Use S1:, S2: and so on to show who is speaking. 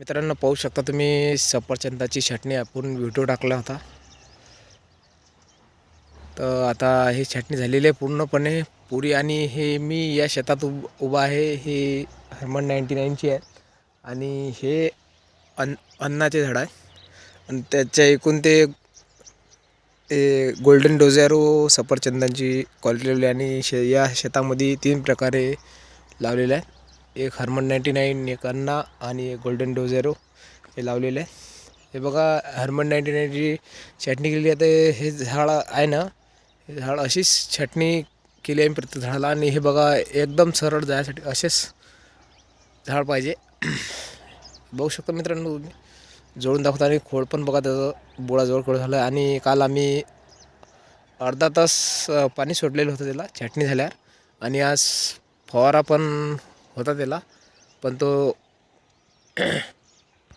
S1: मित्रांनो, पाहू शकता तुम्ही सफरचंदाची छाटणी आपण व्हिडिओ टाकला होता. तर आता ही छाटणी झालेली आहे पूर्णपणे पुरी. आणि हे मी या शेतात उभा आहे. हे हर्मन 99ची आहे आणि हे अन्नाचे झाड आहे. आणि त्याच्या एकूण ते गोल्डन डोझॅरो सफरचंदांची क्वालिटी लावली. आणि या शेतामध्ये 3 प्रकारे लावलेले आहे. एक हर्मन 99, एक अन्ना आणि एक गोल्डन डोझॅरो हे लावलेले आहे. हे बघा, हर्मन 99ची छाटणी केलेली आहे. तर हे झाड आहे ना, हे झाड अशीच छाटणी केली आहे प्रत्येक झाडाला. आणि हे बघा, एकदम सरळ जायसाठी असेच झाड पाहिजे. बघू शकता मित्रांनो, तुम्ही जोडून दाखवता. आणि खोड पण बघा, त्याचं बुळाजवळ खोड झालं. आणि काल आम्ही अर्धा तास पाणी सोडलेलं होतं त्याला छाटणी झाल्यावर. आणि आज फवारा पण होता त्याला, पण तो